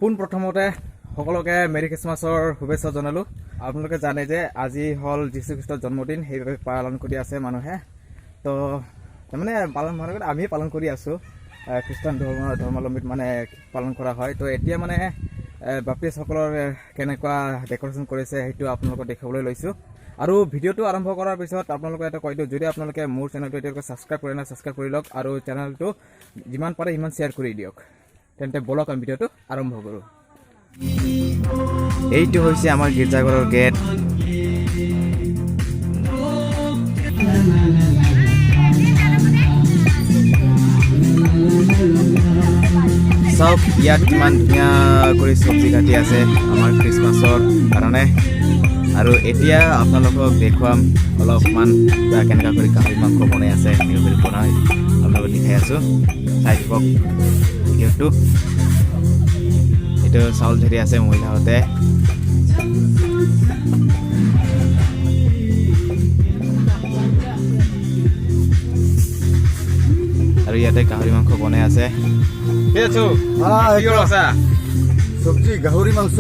পোনপ্ৰথমতে সকলোকে মেৰি খ্ৰীষ্টমাছৰ শুভেচ্ছা জনালোঁ। আপোনালোকে জানে যে আজি হ'ল যীশুখ্ৰীষ্টৰ জন্মদিন, সেইবাবে পালন কৰি আছে মানুহে। তো তাৰমানে আমি পালন কৰি আছোঁ, খ্ৰীষ্টান ধৰ্মাৱলম্বীত মানে পালন কৰা হয়। তো এতিয়া মানে বাপ্তিষ্টসকলৰ কেনেকুৱা ডেক'ৰেশ্যন কৰিছে সেইটো আপোনালোকক দেখাবলৈ লৈছোঁ। আৰু ভিডিঅ'টো আৰম্ভ কৰাৰ পিছত আপোনালোকে এটা কৈ দিওঁ, যদি আপোনালোকে মোৰ চেনেলটো এতিয়ালৈকে ছাবস্ক্ৰাইব কৰে নাই, ছাবস্ক্ৰাইব কৰি লওক আৰু চেনেলটো যিমান পাৰে সিমান শ্বেয়াৰ কৰি দিয়ক। তেন্তে বলক আমি ভিডিঅ'টো আৰম্ভ কৰোঁ। এইটো হৈছে আমাৰ গীৰ্জাঘৰৰ গেট। চাওক ইয়াত কিমান ধুনীয়া কৰি চব্জি কাটি আছে আমাৰ খ্ৰীষ্টমাছৰ কাৰণে। আৰু এতিয়া আপোনালোকক দেখুৱাম অলপমান কেনেকুৱা কৰি গাহৰি মাংস বনাই আছে, কেনেকুৱা কৰি বনাই আপোনালোকক দেখাই আছোঁ। চাই থাকক ভিডিঅ'টো। এইটো চাউল ধৰি আছে মহিলাহঁতে। আৰু ইয়াতে গাহৰি মাংস বনাই আছে। চব্জি গাহৰি মাংস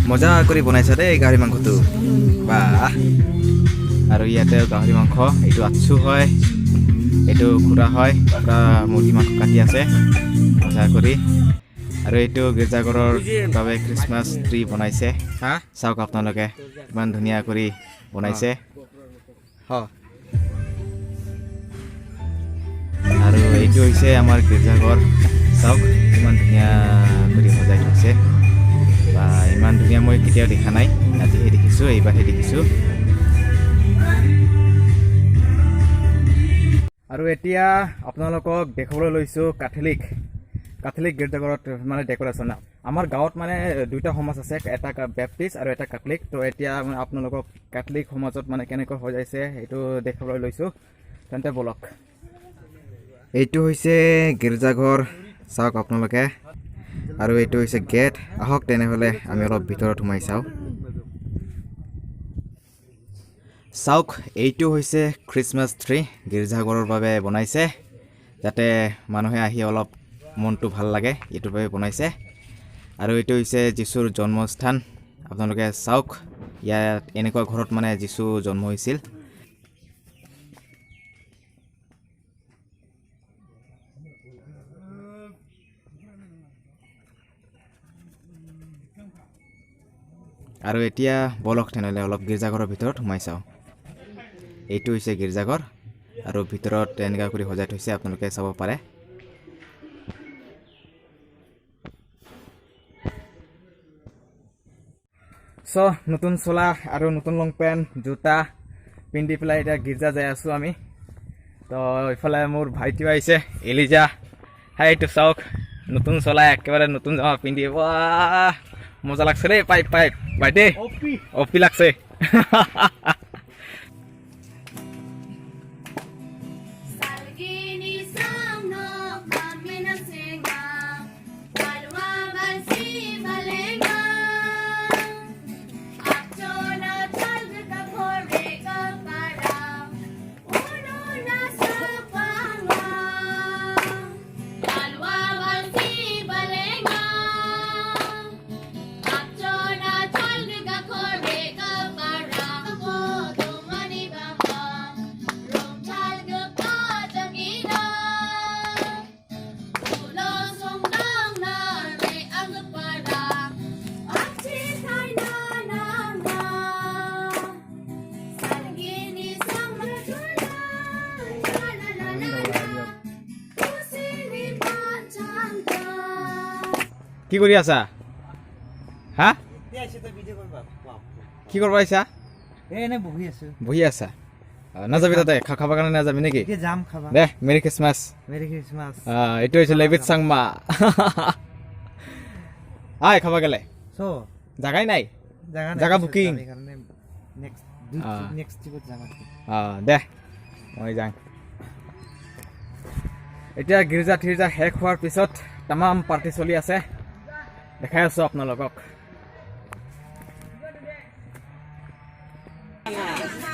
মজা কৰি বনাইছে দেই গাহৰি মাংসটো, বাহ। আৰু ইয়াতে গাহৰি মাংস, এইটো আচু হয়, এইটো খুৰা হয়, খুৰা মুৰ্গী মাংস কাটি আছে মজা কৰি। আৰু এইটো গীৰ্জাঘৰৰ বাবে খ্ৰীষ্টমাছ ট্ৰি বনাইছে, চাওক আপোনালোকে ইমান ধুনীয়া কৰি বনাইছে। আৰু এইটো হৈছে আমাৰ গীৰ্জাঘৰ, চাওক ইমান ধুনীয়া কৰি সজাই থৈছে, বা ইমান ধুনীয়া মই কেতিয়াও দেখা নাই, আজিহে দেখিছোঁ, এইবাৰহে দেখিছোঁ। আৰু এতিয়া আপোনালোকক দেখাবলৈ লৈছোঁ কাথলিক গীৰ্জাঘৰত মানে ডেক'ৰেশ্যন। আমাৰ গাঁৱত মানে দুইটা সমাজ আছে, এটা বেপ্টিষ্ট আৰু এটা কাথলিক। তো এতিয়া মানে আপোনালোকক কাথলিক সমাজত মানে কেনেকৈ সজাইছে সেইটো দেখাবলৈ লৈছোঁ, তেন্তে বলক। এইটো হৈছে গীৰ্জাঘৰ, চাওক আপোনালোকে। আৰু এইটো হৈছে গেট। আহক তেনেহ'লে আমি অলপ ভিতৰত সোমাই চাওঁ। চাওক এইটো হৈছে খ্ৰীষ্টমাছ ট্ৰি, গীৰ্জাঘৰৰ বাবে বনাইছে, যাতে মানুহে আহি অলপ মনটো ভাল লাগে, এইটোৰ বাবে বনাইছে। আৰু এইটো হৈছে যীশুৰ জন্মস্থান। আপোনালোকে চাওক, ইয়াত এনেকুৱা ঘৰত মানে যীশু জন্ম হৈছিল। আৰু এতিয়া বলক তেনেহ'লে অলপ গীৰ্জাঘৰৰ ভিতৰত সোমাই চাওঁ। এইটো হৈছে গীৰ্জাঘৰ, আৰু ভিতৰত এনেকুৱা কৰি সজাই থৈছে, আপোনালোকে চাব পাৰে। নতুন চোলা আৰু নতুন লং পেণ্ট জোতা পিন্ধি পেলাই এতিয়া গীৰ্জা যাই আছোঁ আমি। তো ইফালে মোৰ ভাইটিও আহিছে, এলিজা। এইটো চাওক, নতুন চোলা, একেবাৰে নতুন জামা পিন্ধি, বাহ মজা লাগছে দেই। পাইপ ভাইটি অপি লাগছে। কি কৰি আছা? হা কি কৰিব আহিছা? বহি আছা? নাযাবি তাতে খাবৰ কাৰণে নাযাবি নেকি? দে মেৰি খ্ৰীষ্টমাছ। এইটো হৈছে লেভিট চাংমা। আই খাব গেলে জাগাই নাই, জাগা বুকিং। দে মই যাম। এতিয়া গীৰ্জা থিৰ্জা শেষ হোৱাৰ পিছত তামাম পাৰ্টি চলি আছে, দেখাই আছোঁ আপোনালোকক।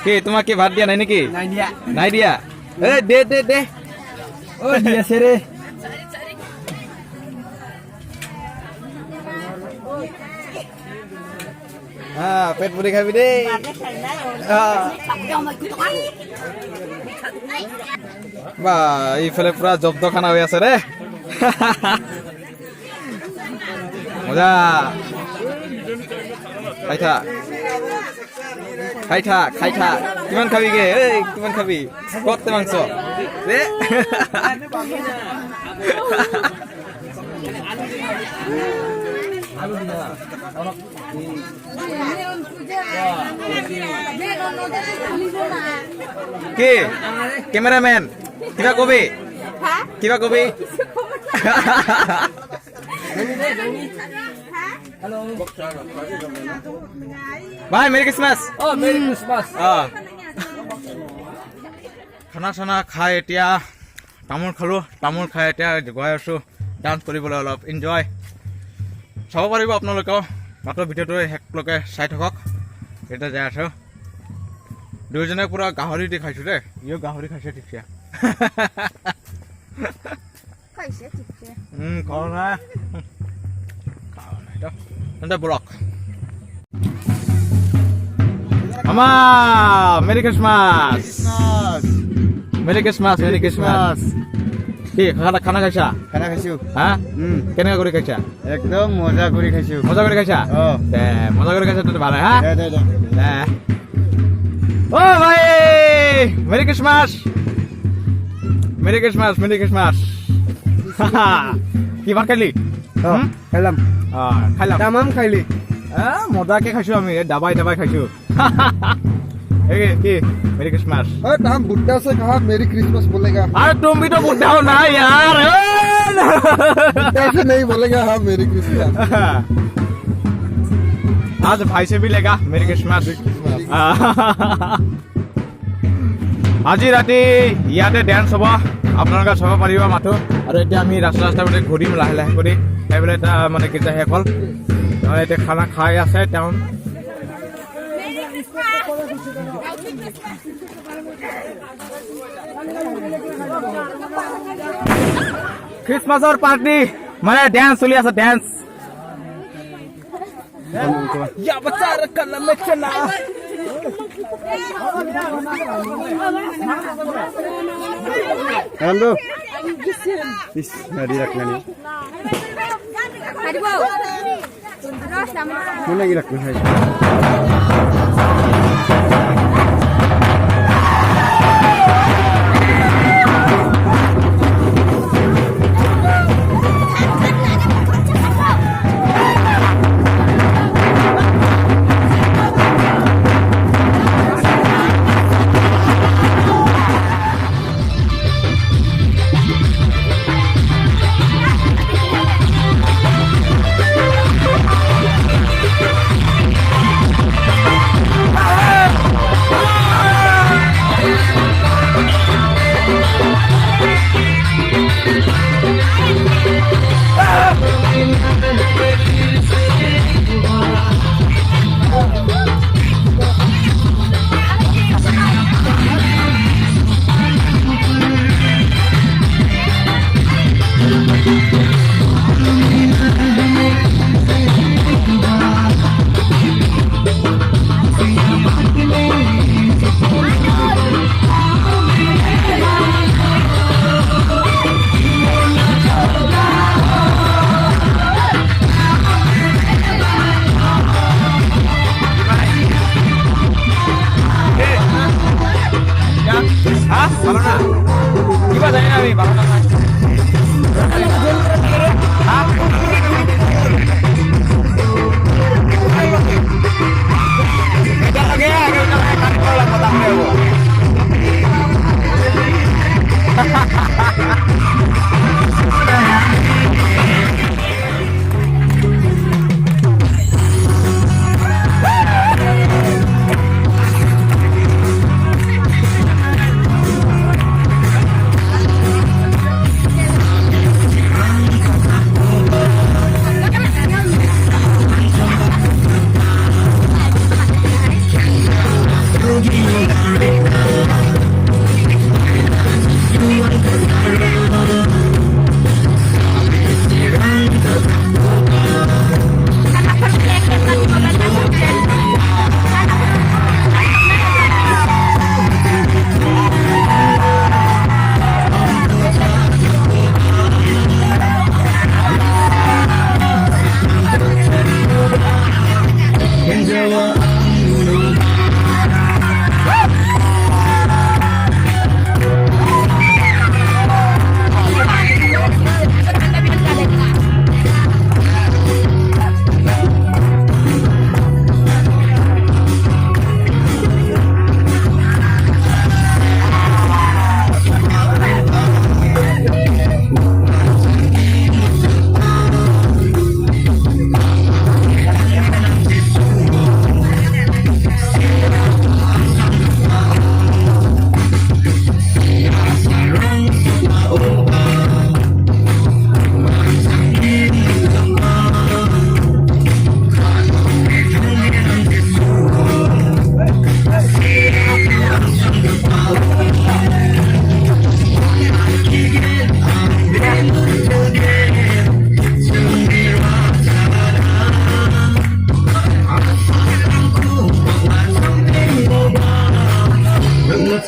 কি তোমাক কি ভাত দিয়া নাই নেকি? নাই দিয়া। দে দে দে। Oh, dia sere. পেট পুৰি খাবি দেই বা এইফালে পুৰা জব্দ খানা হৈ আছে ৰে মজা খাই থাক কিমান খাবি গে কিমান খাবি কত মাংস ৰে কি কেমেৰামেন কিবা কবি ভাই মেৰি ক্ৰিছমাছ খানা চানা খাই এতিয়া তামোল খালো তামোল খাই এতিয়া গৈ আছো ডান্স কৰিবলৈ অলপ এনজয় চাব পাৰিব আপোনালোকেও মাত্ৰ ভিডিঅ'টো শেষলৈকে চাই থাকক এতিয়া যাই আছো দুয়োজনে পুৰা গাহৰি দি খাইছো দেই ইও গাহৰি খাইছে ঠিকছে খোৱা নাই তেন্তে বলক আমা মেৰি ক্ৰিছমাছ কি খানা খাইছা খানা খাইছো হা কেনেকা কৰি খাইছা একদম মজা কৰি খাইছো মজা কৰি খাইছা মজা কৰি খাইছা তো ভালে হা ও ভাই মেৰি ক্ৰিছমাছ কি ভাত খালি খাইলাম তামাম খাইলি মজাকে খাইছো আমি দাবাই খাইছো কি মেরি क्रिसमस हम बुड्ढा से कहा मेरी क्रिसमस बोलेगा अरे तुम भी तो बुड्ढा हो ना यार ऐसे नहीं बोलेगा हाँ मेरी क्रिसमस आज भाई से भी लेगा मेरी क्रिसमस আজি ৰাতি ইয়াতে ডেন্স হ'ব আপোনালোকে চাব পাৰিব মাথো আৰু এতিয়া আমি ৰাস্তা ঘূৰিম লাহে কৰি সেইবিলাক এটা মানে কেতিয়া শেষ হ'ল এতিয়া খানা খাই আছে তেওঁ ক্ৰিছমাছৰ পাৰ্টি মানে ডেন্স চলি আছে ডেন্স या बच्चा कलम में चला हेलो इस नदी रखना नहीं mana lagi rखना है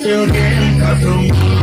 children, 'cause the moon